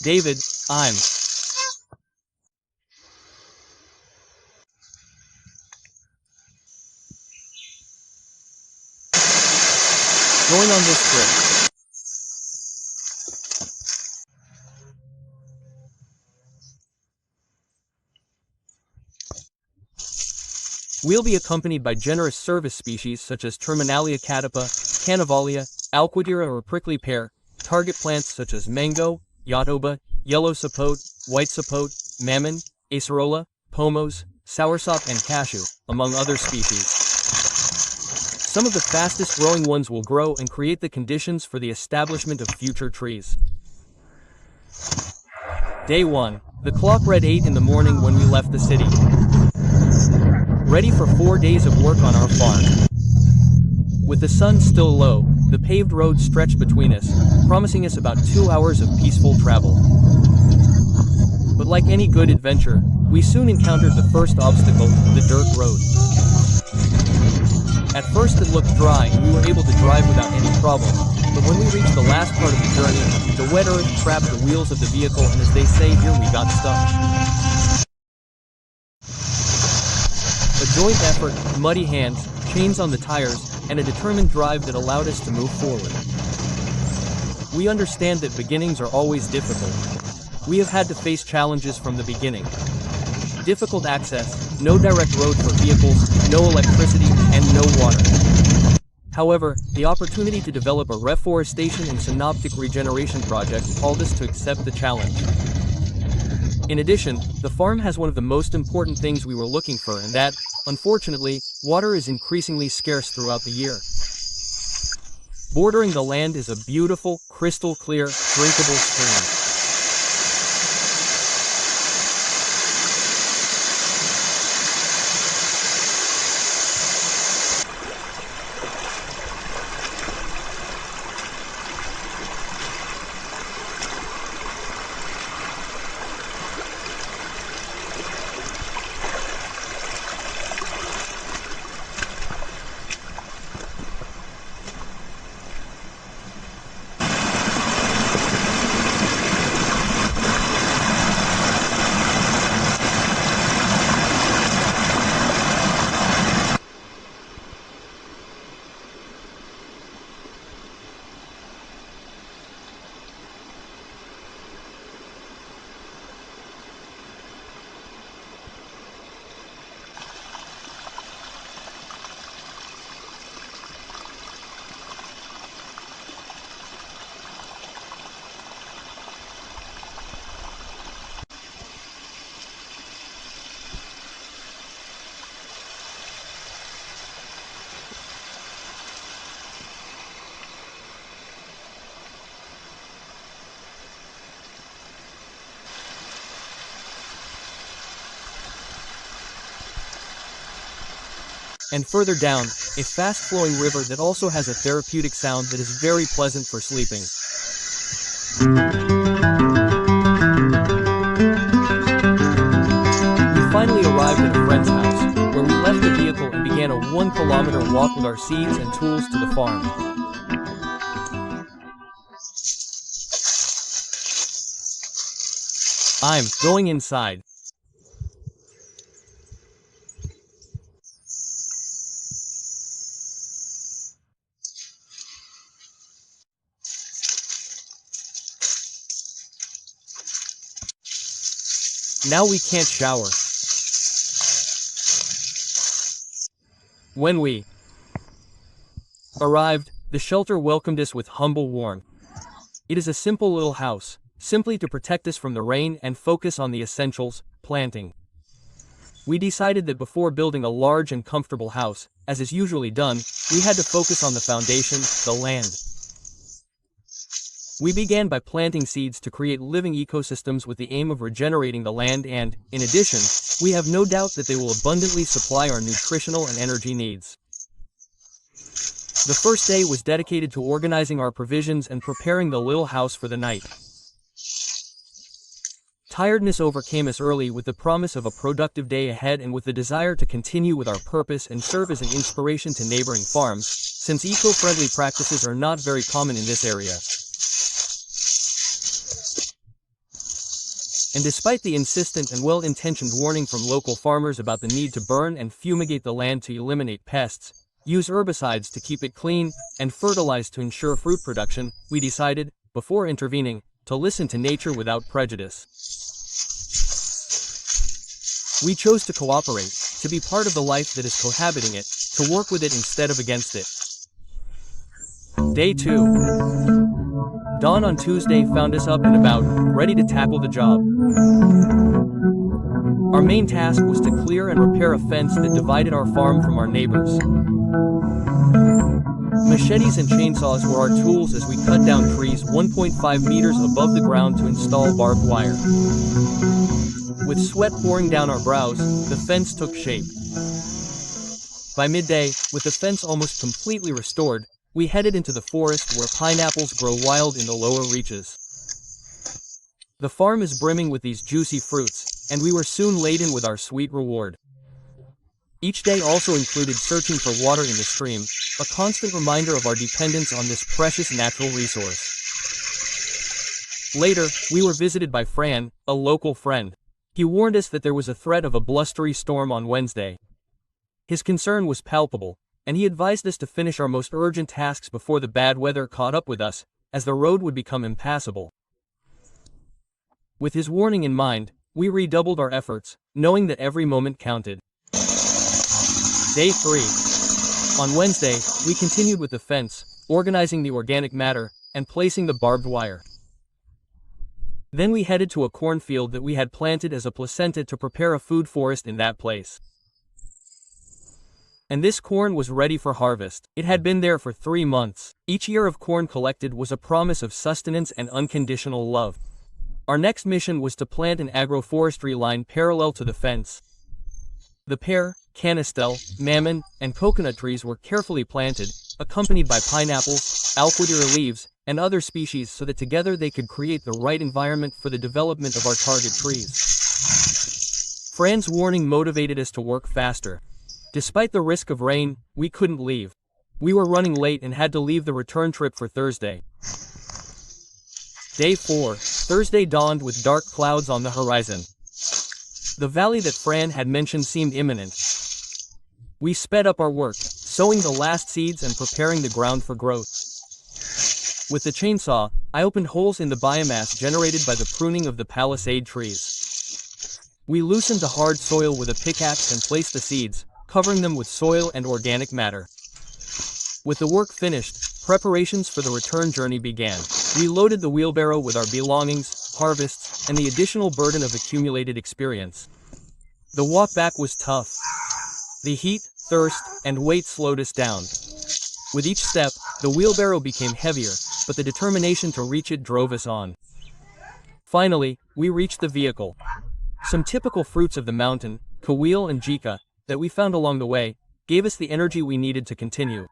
David, I'm going on this trip. We'll be accompanied by generous service species such as Terminalia catipa, Cannavalia, Alquadira or prickly pear, target plants such as mango, yotoba, yellow sapote, white sapote, mammon, acerola, pomos, soursop and cashew, among other species. Some of the fastest growing ones will grow and create the conditions for the establishment of future trees. Day 1. The clock read 8 in the morning when we left the city. Ready for 4 days of work on our farm. With the sun still low, the paved road stretched between us, promising us about 2 hours of peaceful travel. But like any good adventure, we soon encountered the first obstacle, the dirt road. At first it looked dry and we were able to drive without any problem, but when we reached the last part of the journey, the wet earth trapped the wheels of the vehicle and as they say here we got stuck. A joint effort, muddy hands, chains on the tires, and a determined drive that allowed us to move forward. We understand that beginnings are always difficult. We have had to face challenges from the beginning. Difficult access, no direct road for vehicles, no electricity, and no water. However, the opportunity to develop a reforestation and synoptic regeneration project called us to accept the challenge. In addition, the farm has one of the most important things we were looking for, and that, unfortunately, water is increasingly scarce throughout the year. Bordering the land is a beautiful, crystal clear, drinkable stream. And further down, a fast-flowing river that also has a therapeutic sound that is very pleasant for sleeping. We finally arrived at a friend's house, where we left the vehicle and began a 1-kilometer walk with our seeds and tools to the farm. I'm going inside. Now we can't shower. When we arrived, the shelter welcomed us with humble warmth. It is a simple little house, simply to protect us from the rain and focus on the essentials, planting. We decided that before building a large and comfortable house, as is usually done, we had to focus on the foundation, the land. We began by planting seeds to create living ecosystems with the aim of regenerating the land and, in addition, we have no doubt that they will abundantly supply our nutritional and energy needs. The first day was dedicated to organizing our provisions and preparing the little house for the night. Tiredness overcame us early with the promise of a productive day ahead and with the desire to continue with our purpose and serve as an inspiration to neighboring farms, since eco-friendly practices are not very common in this area. And despite the insistent and well-intentioned warning from local farmers about the need to burn and fumigate the land to eliminate pests, use herbicides to keep it clean, and fertilize to ensure fruit production, we decided, before intervening, to listen to nature without prejudice. We chose to cooperate, to be part of the life that is cohabiting it, to work with it instead of against it. Day 2. Dawn on Tuesday found us up and about, ready to tackle the job. Our main task was to clear and repair a fence that divided our farm from our neighbors. Machetes and chainsaws were our tools as we cut down trees 1.5 meters above the ground to install barbed wire. With sweat pouring down our brows, the fence took shape. By midday, with the fence almost completely restored, we headed into the forest where pineapples grow wild in the lower reaches. The farm is brimming with these juicy fruits, and we were soon laden with our sweet reward. Each day also included searching for water in the stream, a constant reminder of our dependence on this precious natural resource. Later, we were visited by Fran, a local friend. He warned us that there was a threat of a blustery storm on Wednesday. His concern was palpable, and he advised us to finish our most urgent tasks before the bad weather caught up with us, as the road would become impassable. With his warning in mind, we redoubled our efforts, knowing that every moment counted. Day 3. On Wednesday, we continued with the fence, organizing the organic matter, and placing the barbed wire. Then we headed to a cornfield that we had planted as a placenta to prepare a food forest in that place. And this corn was ready for harvest. It had been there for 3 months. Each ear of corn collected was a promise of sustenance and unconditional love. Our next mission was to plant an agroforestry line parallel to the fence. The pear, canistel, mammon, and coconut trees were carefully planted, accompanied by pineapples, alquidir leaves, and other species so that together they could create the right environment for the development of our target trees. Fran's warning motivated us to work faster. Despite the risk of rain, we couldn't leave. We were running late and had to leave the return trip for Thursday. Day 4. Thursday dawned with dark clouds on the horizon. The valley that Fran had mentioned seemed imminent. We sped up our work, sowing the last seeds and preparing the ground for growth. With the chainsaw, I opened holes in the biomass generated by the pruning of the palisade trees. We loosened the hard soil with a pickaxe and placed the seeds, covering them with soil and organic matter. With the work finished, preparations for the return journey began. We loaded the wheelbarrow with our belongings, harvests, and the additional burden of accumulated experience. The walk back was tough. The heat, thirst, and weight slowed us down. With each step, the wheelbarrow became heavier, but the determination to reach it drove us on. Finally, we reached the vehicle. Some typical fruits of the mountain, kawil and jica, that we found along the way, gave us the energy we needed to continue.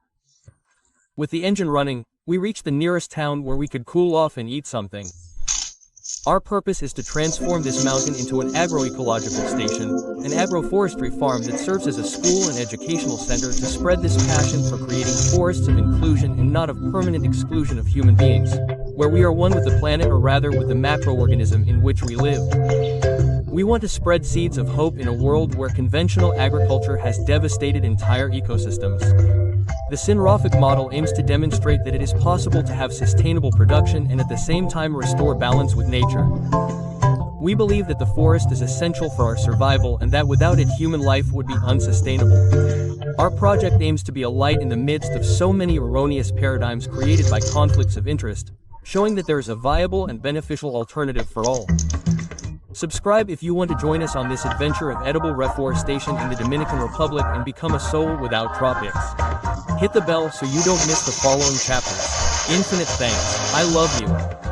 With the engine running, we reached the nearest town where we could cool off and eat something. Our purpose is to transform this mountain into an agroecological station, an agroforestry farm that serves as a school and educational center to spread this passion for creating forests of inclusion and not of permanent exclusion of human beings, where we are one with the planet or rather with the macroorganism in which we live. We want to spread seeds of hope in a world where conventional agriculture has devastated entire ecosystems. The Syntropic model aims to demonstrate that it is possible to have sustainable production and at the same time restore balance with nature. We believe that the forest is essential for our survival and that without it human life would be unsustainable. Our project aims to be a light in the midst of so many erroneous paradigms created by conflicts of interest, showing that there is a viable and beneficial alternative for all. Subscribe if you want to join us on this adventure of edible reforestation in the Dominican Republic and become a soul without tropics. Hit the bell so you don't miss the following chapters. Infinite thanks. I love you.